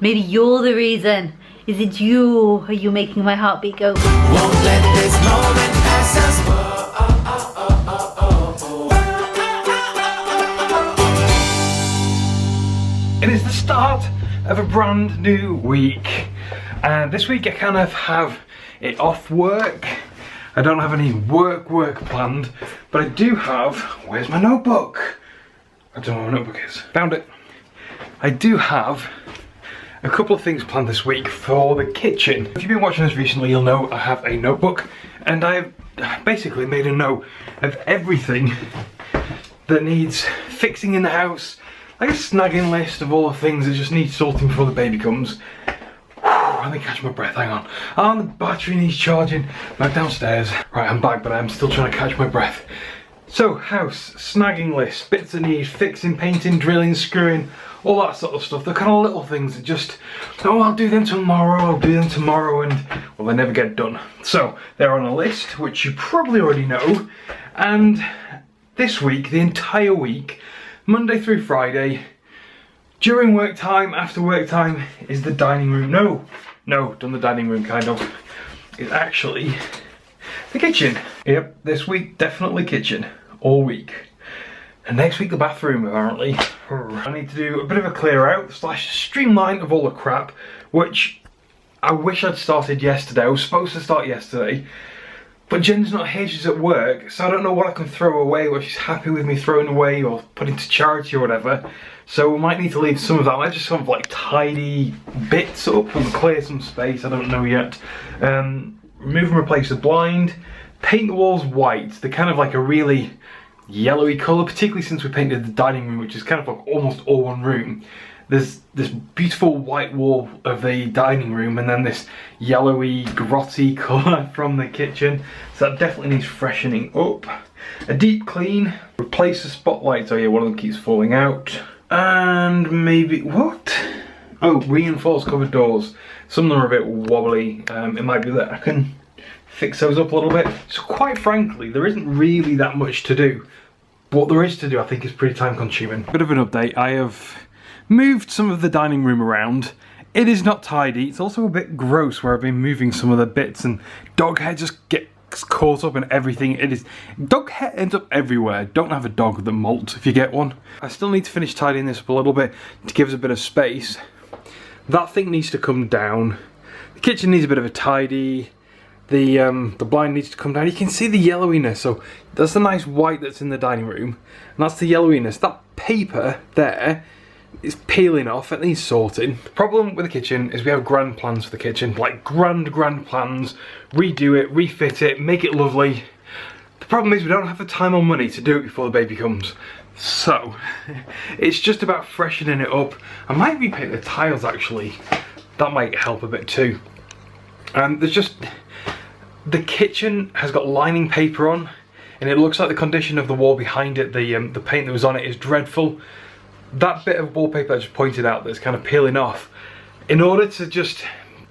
Maybe you're the reason. Is it you? Are you making my heartbeat go? Won't let this moment pass us. It is the start of a brand new week, and this week I kind of have it off work. I don't have any work planned, but I do have, where's my notebook? I don't know where my notebook is. Found it. I do have a couple of things planned this week for the kitchen. If you've been watching this recently, you'll know I have a notebook, and I've basically made a note of everything that needs fixing in the house, like a snagging list of all the things that just need sorting before the baby comes. Let me catch my breath, hang on. Oh, the battery needs charging. Back downstairs. Right, I'm back, but I'm still trying to catch my breath. So, house, snagging list, bits that need fixing, painting, drilling, screwing, all that sort of stuff. They're kind of little things that just, oh, I'll do them tomorrow, and, well, they never get done. So, they're on a list, which you probably already know, and this week, the entire week, Monday through Friday, during work time, after work time, is the dining room. No, done the dining room, kind of. It's actually the kitchen. Yep, this week, definitely kitchen, all week. And next week, the bathroom, apparently. I need to do a bit of a clear out / streamline of all the crap, which I wish I'd started yesterday. I was supposed to start yesterday, but Jen's not here, she's at work, so I don't know what I can throw away, what she's happy with me throwing away or putting to charity or whatever. So we might need to leave some of that. I might just sort of like tidy bits up and clear some space, I don't know yet. Remove and replace the blind, paint the walls white. They're kind of like a really yellowy colour, particularly since we painted the dining room, which is kind of like almost all one room. There's this beautiful white wall of the dining room and then this yellowy, grotty colour from the kitchen. So that definitely needs freshening up. A deep clean, replace the spotlights. Oh yeah, one of them keeps falling out. And maybe, what? Oh, reinforced covered doors. Some of them are a bit wobbly. It might be that I can fix those up a little bit. So quite frankly, there isn't really that much to do. What there is to do, I think, is pretty time consuming. Bit of an update, I have moved some of the dining room around. It is not tidy. It's also a bit gross where I've been moving some of the bits and dog hair just gets caught up in everything. It is, dog hair ends up everywhere. Don't have a dog that molts if you get one. I still need to finish tidying this up a little bit to give us a bit of space. That thing needs to come down. The kitchen needs a bit of a tidy. The blind needs to come down. You can see the yellowiness. So that's the nice white that's in the dining room, and that's the yellowiness. That paper there is peeling off. It needs sorting. The problem with the kitchen is we have grand plans for the kitchen, like grand plans. Redo it, refit it, make it lovely. The problem is we don't have the time or money to do it before the baby comes. So it's just about freshening it up. I might repaint the tiles actually. That might help a bit too. There's just, the kitchen has got lining paper on, and it looks like the condition of the wall behind it, the paint that was on it is dreadful. That bit of wallpaper I just pointed out that's kind of peeling off, in order to just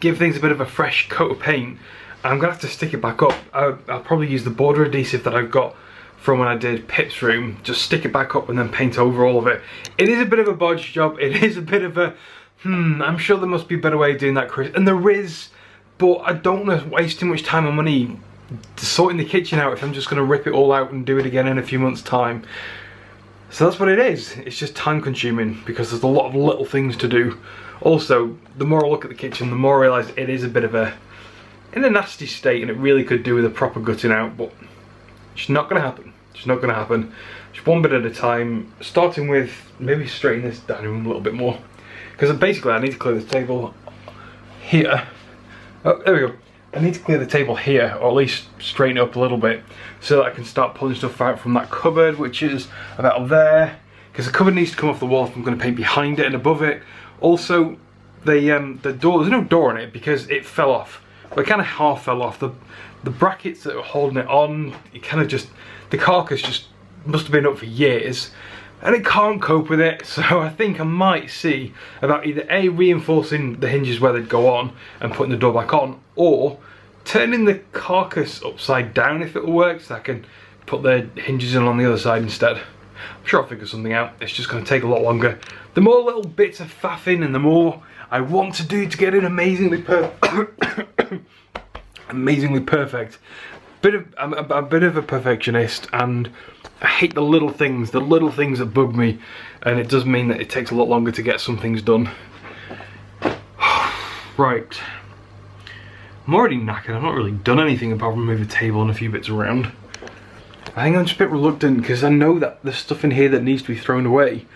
give things a bit of a fresh coat of paint, I'm gonna have to stick it back up. I'll probably use the border adhesive that I've got from when I did Pip's room, just stick it back up and then paint over all of it. It is a bit of a bodge job, it is a bit of a, I'm sure there must be a better way of doing that, Chris, and there is, but I don't want to waste too much time and money sorting the kitchen out if I'm just going to rip it all out and do it again in a few months' time. So that's what it is. It's just time consuming because there's a lot of little things to do. Also, the more I look at the kitchen, the more I realise it is a bit of a, in a nasty state, and it really could do with a proper gutting out, but it's not going to happen. It's not going to happen. Just one bit at a time, starting with maybe straightening this dining room a little bit more. Because basically I need to clear the table here. Oh, there we go. I need to clear the table here, or at least straighten it up a little bit, so that I can start pulling stuff out from that cupboard, which is about there. Because the cupboard needs to come off the wall if I'm going to paint behind it and above it. Also, the door, there's no door on it because it fell off. Well, it kind of half fell off. The brackets that were holding it on, it kind of just, the carcass just must have been up for years. And it can't cope with it, so I think I might see about either A, reinforcing the hinges where they'd go on and putting the door back on, or turning the carcass upside down if it'll work, so I can put the hinges in on the other side instead. I'm sure I'll figure something out. It's just going to take a lot longer. The more little bits of faffing and the more I want to do to get it amazingly amazingly perfect. I'm a bit of a perfectionist, and I hate the little things that bug me, and it does mean that it takes a lot longer to get some things done. Right. I'm already knackered. I've not really done anything apart from move a table and a few bits around. I think I'm just a bit reluctant because I know that there's stuff in here that needs to be thrown away,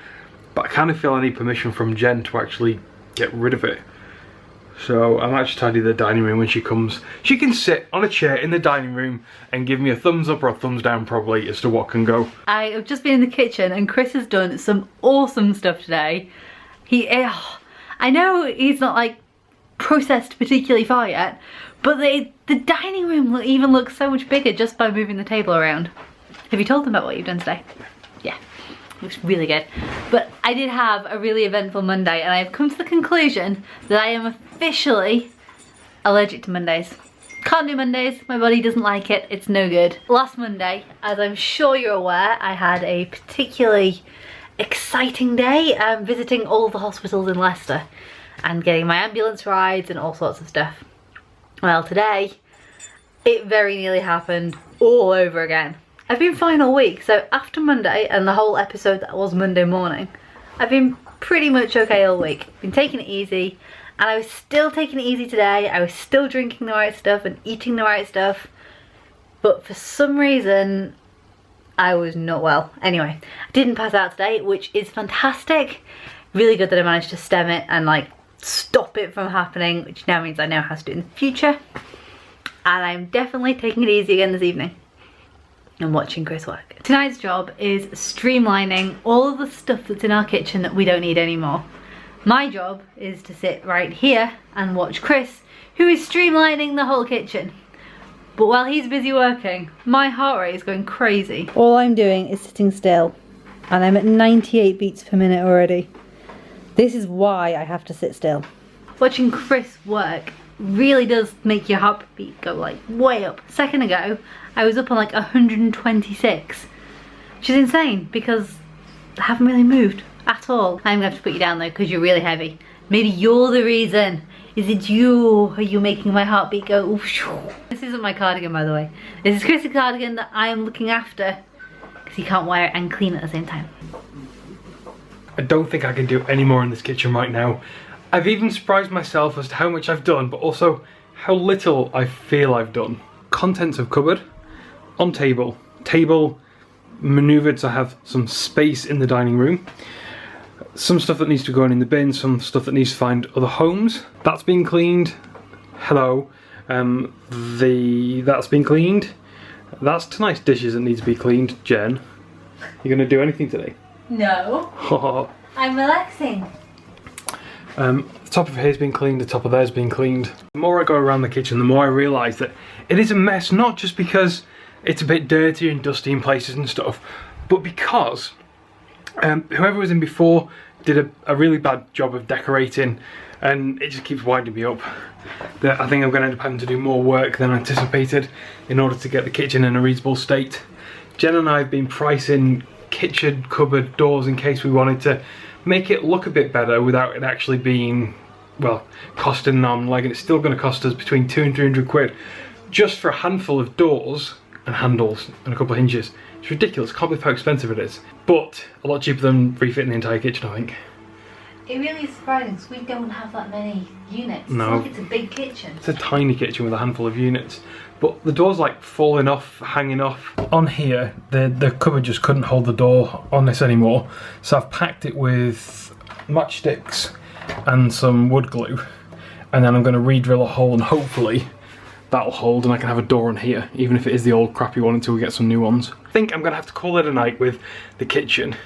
but I kind of feel I need permission from Jen to actually get rid of it. So I might just tidy the dining room when she comes. She can sit on a chair in the dining room and give me a thumbs up or a thumbs down probably as to what can go. I have just been in the kitchen and Chris has done some awesome stuff today. I know he's not like processed particularly far yet, but the dining room even looks so much bigger just by moving the table around. Have you told them about what you've done today? Yeah, looks really good. But I did have a really eventful Monday, and I have come to the conclusion that I am officially allergic to Mondays. Can't do Mondays, my body doesn't like it, it's no good. Last Monday, as I'm sure you're aware, I had a particularly exciting day visiting all the hospitals in Leicester and getting my ambulance rides and all sorts of stuff. Well, today, it very nearly happened all over again. I've been fine all week, so after Monday and the whole episode that was Monday morning, I've been pretty much okay all week. Been taking it easy, and I was still taking it easy today. I was still drinking the right stuff and eating the right stuff, but for some reason, I was not well. Anyway, I didn't pass out today, which is fantastic. Really good that I managed to stem it and like stop it from happening, which now means I know how to do it in the future. And I'm definitely taking it easy again this evening and watching Chris work. Tonight's job is streamlining all of the stuff that's in our kitchen that we don't need anymore. My job is to sit right here and watch Chris, who is streamlining the whole kitchen. But while he's busy working, my heart rate is going crazy. All I'm doing is sitting still, and I'm at 98 beats per minute already. This is why I have to sit still. Watching Chris work really does make your heartbeat go like way up. A second ago, I was up on like 126, which is insane because I haven't really moved at all. I'm gonna have to put you down though because you're really heavy. Maybe you're the reason. Is it you? Are you making my heartbeat go? Oof. This isn't my cardigan, by the way. This is Chris's cardigan that I am looking after because he can't wear it and clean it at the same time. I don't think I can do any more in this kitchen right now. I've even surprised myself as to how much I've done, but also how little I feel I've done. Contents of cupboard, on table. Table manoeuvred to have some space in the dining room. Some stuff that needs to go in the bin, some stuff that needs to find other homes. That's been cleaned. Hello. That's been cleaned. That's tonight's dishes that need to be cleaned. Jen, you gonna do anything today? No. I'm relaxing. The top of here's been cleaned, the top of there's been cleaned. The more I go around the kitchen, the more I realise that it is a mess, not just because it's a bit dirty and dusty in places and stuff, but because whoever was in before did a really bad job of decorating, and it just keeps winding me up. I think I'm going to end up having to do more work than anticipated in order to get the kitchen in a reasonable state. Jen and I have been pricing kitchen cupboard doors in case we wanted to make it look a bit better without it actually being, well, costing an arm and leg, and it's still going to cost us between 200 and 300 quid just for a handful of doors and handles and a couple of hinges. It's ridiculous, can't believe how expensive it is, but a lot cheaper than refitting the entire kitchen, I think. It really is surprising because we don't have that many units. No. It's like it's a big kitchen. It's a tiny kitchen with a handful of units, but the door's like falling off, hanging off. On here, the cupboard just couldn't hold the door on this anymore, so I've packed it with matchsticks and some wood glue, and then I'm going to re-drill a hole and hopefully that'll hold and I can have a door on here, even if it is the old crappy one until we get some new ones. I think I'm going to have to call it a night with the kitchen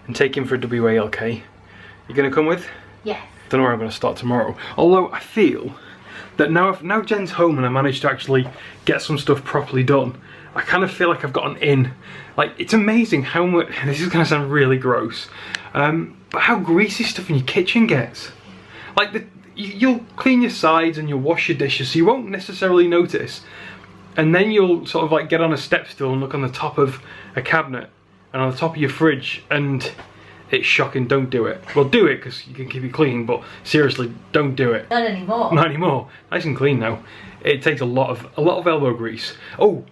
and take him for a WALK. You going to come with? Yes. Don't know where I'm going to start tomorrow. Although I feel that now Jen's home and I managed to actually get some stuff properly done, I kind of feel like I've gotten in. Like, it's amazing how much, this is going to sound really gross, but how greasy stuff in your kitchen gets. Like, you'll clean your sides and you'll wash your dishes so you won't necessarily notice. And then you'll sort of like get on a step stool and look on the top of a cabinet and on the top of your fridge, and It's shocking, don't do it. Well, do it because you can keep it clean, but seriously, don't do it. Not anymore. Not anymore. Nice and clean now. It takes a lot of elbow grease. Oh,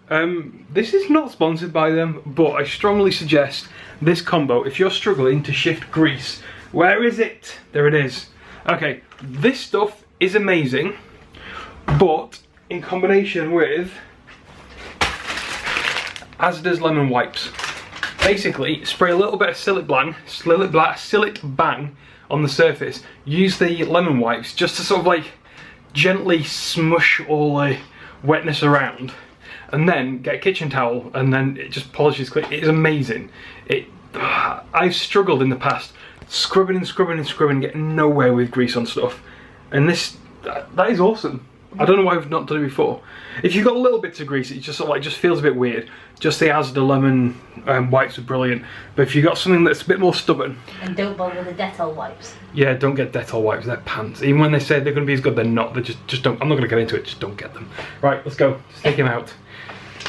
this is not sponsored by them, but I strongly suggest this combo if you're struggling to shift grease. Where is it? There it is. Okay, this stuff is amazing, but in combination with Asda's lemon wipes. Basically, spray a little bit of Cillit Bang on the surface. Use the lemon wipes just to sort of like gently smush all the wetness around, and then get a kitchen towel and then it just polishes clean. It is amazing. I've struggled in the past scrubbing and scrubbing and scrubbing, getting nowhere with grease on stuff, and that is awesome. I don't know why I've not done it before. If you've got little bits of grease, it just sort of like just feels a bit weird. Just the Asda lemon wipes are brilliant, but if you've got something that's a bit more stubborn, and don't bother with the Dettol wipes. Yeah, don't get Dettol wipes. They're pants. Even when they say they're going to be as good, they're not. They just don't. I'm not going to get into it. Just don't get them. Right, let's go. Let's take him out.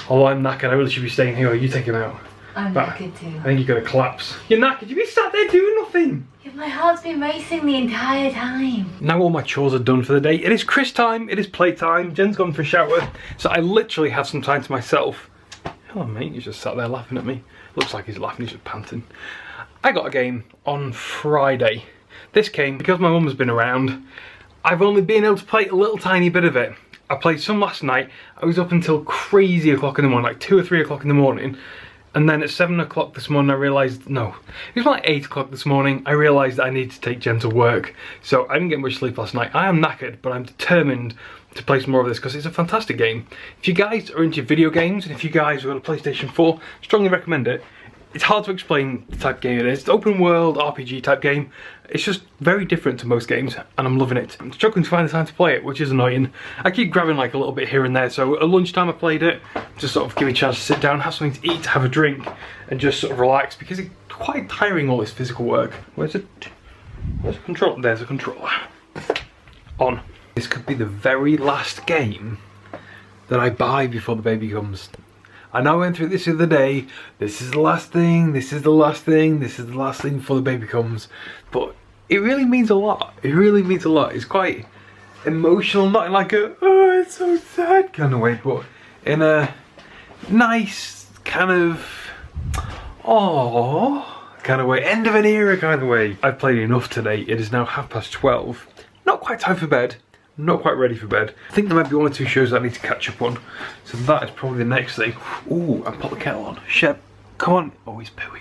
Although I'm knackered, I really should be staying here. You take him out. I'm knackered too. I think you're going to collapse. You're knackered. You've been sat there doing nothing. Yeah, my heart's been racing the entire time. Now all my chores are done for the day. It is Chris time. It is playtime. Jen's gone for a shower, so I literally have some time to myself. Hello, mate. He's just sat there laughing at me. Looks like he's laughing. He's just panting. I got a game on Friday. This game, because my mum has been around, I've only been able to play a little tiny bit of it. I played some last night. I was up until crazy o'clock in the morning, like 2 or 3 o'clock in the morning. And then at 7 o'clock this morning I realised, no, it was like 8 o'clock this morning, I realised that I needed to take Jen to work. So I didn't get much sleep last night. I am knackered, but I'm determined to play some more of this because it's a fantastic game. If you guys are into video games, and if you guys have got a PlayStation 4, strongly recommend it. It's hard to explain the type of game it is. It's an open world RPG type game. It's just very different to most games, and I'm loving it. I'm struggling to find the time to play it, which is annoying. I keep grabbing like a little bit here and there, so at lunchtime I played it, just sort of give me a chance to sit down, have something to eat, have a drink, and just sort of relax, because it's quite tiring, all this physical work. Where's the controller? There's a controller. On. This could be the very last game that I buy before the baby comes. I know I went through this the other day. This is the last thing, this is the last thing, this is the last thing before the baby comes. But it really means a lot. It really means a lot. It's quite emotional, not in like a, oh, it's so sad kind of way, but in a nice kind of, oh, kind of way, end of an era kind of way. I've played enough today. It is now 12:30. Not quite time for bed. Not quite ready for bed. I think there might be 1 or 2 shows that I need to catch up on. So that is probably the next thing. Ooh, and put the kettle on. Shep, come on. Oh, he's pooing.